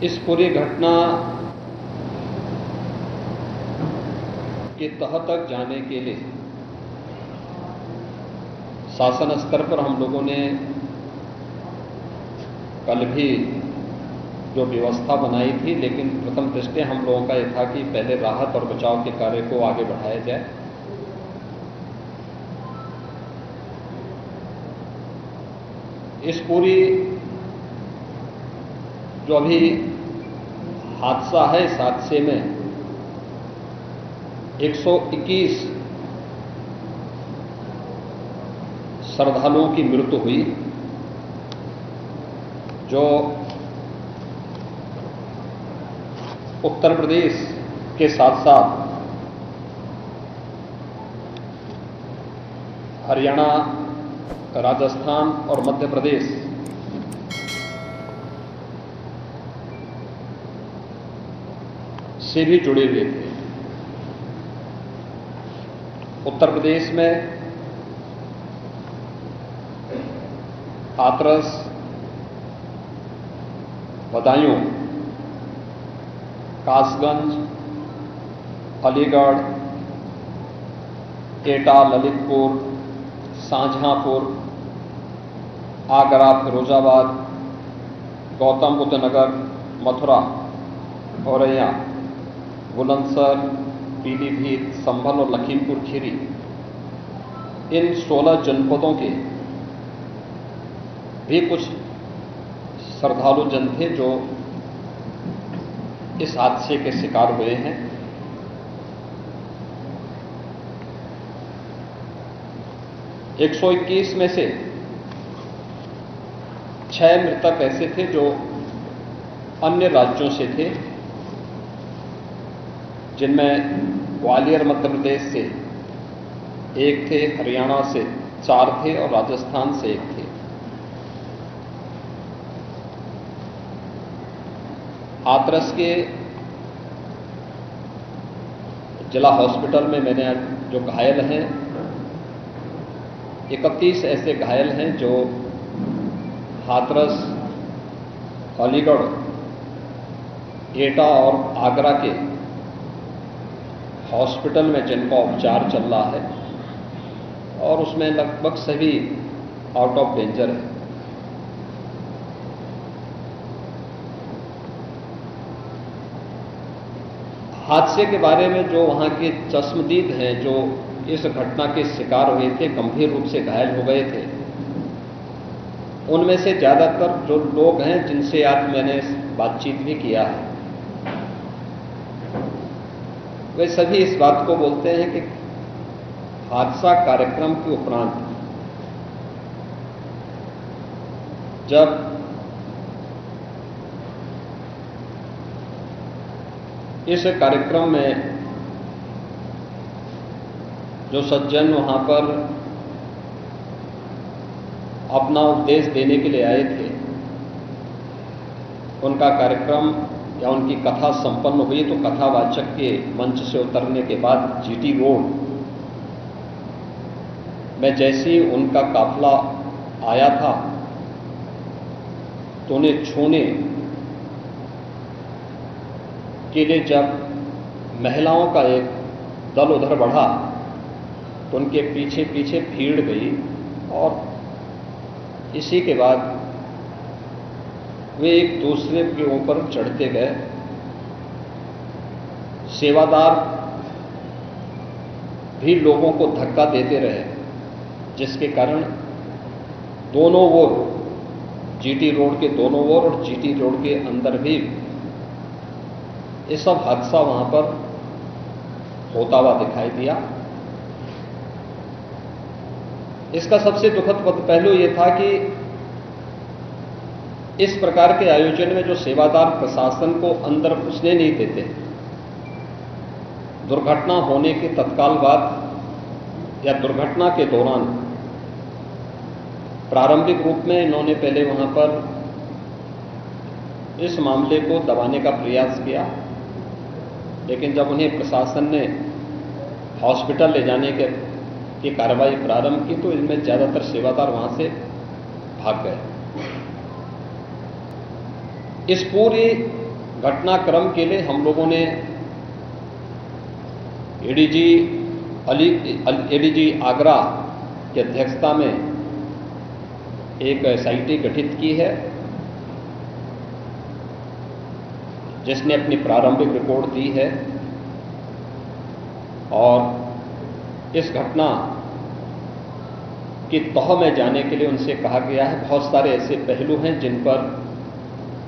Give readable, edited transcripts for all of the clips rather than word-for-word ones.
इस पूरी घटना के तह तक जाने के लिए शासन स्तर पर हम लोगों ने कल भी जो व्यवस्था बनाई थी, लेकिन प्रथम दृष्टया हम लोगों का यह था कि पहले राहत और बचाव के कार्य को आगे बढ़ाया जाए। इस पूरी जो अभी हादसा है, इस हादसे में 121 श्रद्धालुओं की मृत्यु हुई, जो उत्तर प्रदेश के साथ साथ हरियाणा, राजस्थान और मध्य प्रदेश से भी जुड़े हुए थे। उत्तर प्रदेश में हाथरस, बदायूं, कासगंज, अलीगढ़, एटा, ललितपुर, शाहजहांपुर, आगरा, फिरोजाबाद, गौतम बुद्ध नगर, मथुरा, औरैया, बुलंदशहर, पीलीभीत, संभल और लखीमपुर खीरी, इन 16 जनपदों के भी कुछ श्रद्धालु जन थे जो इस हादसे के शिकार हुए हैं। एक 121 में से 6 मृतक ऐसे थे जो अन्य राज्यों से थे, जिनमें ग्वालियर मध्य प्रदेश से 1 थे, हरियाणा से 4 थे और राजस्थान से 1 थे। हाथरस के जिला हॉस्पिटल में मैंने जो घायल हैं, 31 ऐसे घायल हैं जो हाथरस, अलीगढ़, एटा और आगरा के हॉस्पिटल में जिनका उपचार चल रहा है, और उसमें लगभग सभी आउट ऑफ डेंजर है। हादसे के बारे में जो वहां के चश्मदीद हैं, जो इस घटना के शिकार हुए थे, गंभीर रूप से घायल हो गए थे, उनमें से ज्यादातर जो लोग हैं जिनसे आज मैंने बातचीत भी किया है, वे सभी इस बात को बोलते हैं कि हादसा कार्यक्रम के उपरांत जब इस कार्यक्रम में जो सज्जन वहां पर अपना उपदेश देने के लिए आए थे, उनका कार्यक्रम या उनकी कथा संपन्न हुई तो कथावाचक के मंच से उतरने के बाद जीटी रोड में जैसे ही उनका काफिला आया था तो उन्हें छूने के लिए जब महिलाओं का एक दल उधर बढ़ा तो उनके पीछे पीछे भीड़ गई, और इसी के बाद वे एक दूसरे के ऊपर चढ़ते गए। सेवादार भी लोगों को धक्का देते रहे, जिसके कारण दोनों ओर, जीटी रोड के दोनों ओर और जीटी रोड के अंदर भी ये सब हादसा वहां पर होता हुआ दिखाई दिया। इसका सबसे दुखद पहलू यह था कि इस प्रकार के आयोजन में जो सेवादार प्रशासन को अंदर घुसने नहीं देते, दुर्घटना होने के तत्काल बाद या दुर्घटना के दौरान प्रारंभिक रूप में इन्होंने पहले वहां पर इस मामले को दबाने का प्रयास किया, लेकिन जब उन्हें प्रशासन ने हॉस्पिटल ले जाने की कार्रवाई प्रारंभ की तो इनमें ज्यादातर सेवादार वहां से भाग गए। इस पूरी घटनाक्रम के लिए हम लोगों ने एडीजी आगरा की अध्यक्षता में एक एसआईटी गठित की है, जिसने अपनी प्रारंभिक रिपोर्ट दी है। और इस घटना की तह में जाने के लिए उनसे कहा गया है। बहुत सारे ऐसे पहलू हैं जिन पर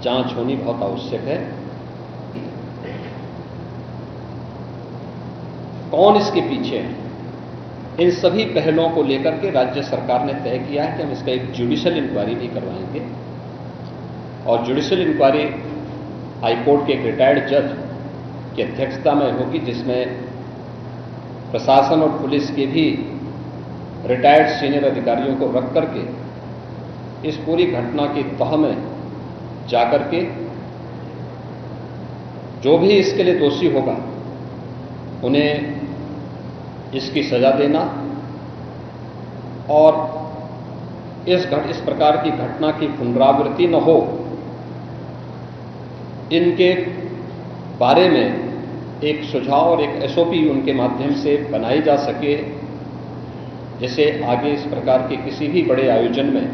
जांच होनी बहुत आवश्यक है। कौन इसके पीछे है, इन सभी पहलुओं को लेकर के राज्य सरकार ने तय किया है कि हम इसका एक जुडिशियल इंक्वायरी भी करवाएंगे। और जुडिशियल इंक्वायरी हाईकोर्ट के एक रिटायर्ड जज की अध्यक्षता में होगी, जिसमें प्रशासन और पुलिस के भी रिटायर्ड सीनियर अधिकारियों को रख करके इस पूरी घटना की तह में जाकर के जो भी इसके लिए दोषी होगा उन्हें इसकी सजा देना और इस प्रकार की घटना की पुनरावृत्ति न हो, इनके बारे में एक सुझाव और एक एसओपी उनके माध्यम से बनाई जा सके, जिसे आगे इस प्रकार के किसी भी बड़े आयोजन में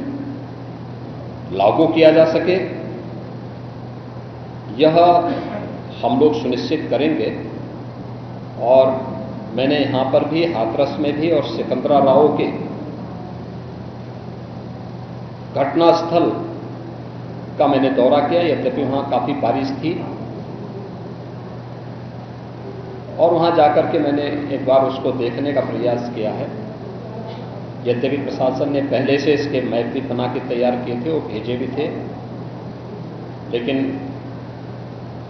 लागू किया जा सके। यह हम लोग सुनिश्चित करेंगे। और मैंने यहां पर भी हाथरस में भी और सिकंदराराव के घटनास्थल का मैंने दौरा किया, यद्यपि वहां काफी बारिश थी। और वहां जाकर के मैंने एक बार उसको देखने का प्रयास किया है। यद्यपि प्रशासन ने पहले से इसके मैप भी बना के तैयार किए थे, वो भेजे भी थे, लेकिन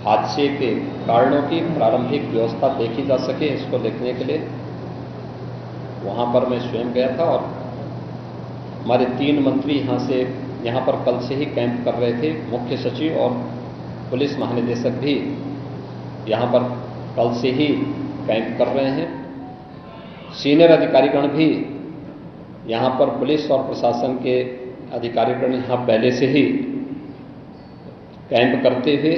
हादसे के कारणों की प्रारंभिक व्यवस्था देखी जा सके, इसको देखने के लिए वहां पर मैं स्वयं गया था। और हमारे 3 मंत्री यहां पर कल से ही कैंप कर रहे थे। मुख्य सचिव और पुलिस महानिदेशक भी यहां पर कल से ही कैंप कर रहे हैं। सीनियर अधिकारीगण भी यहां पर पुलिस और प्रशासन के अधिकारीगण यहां पहले से ही कैंप करते हुए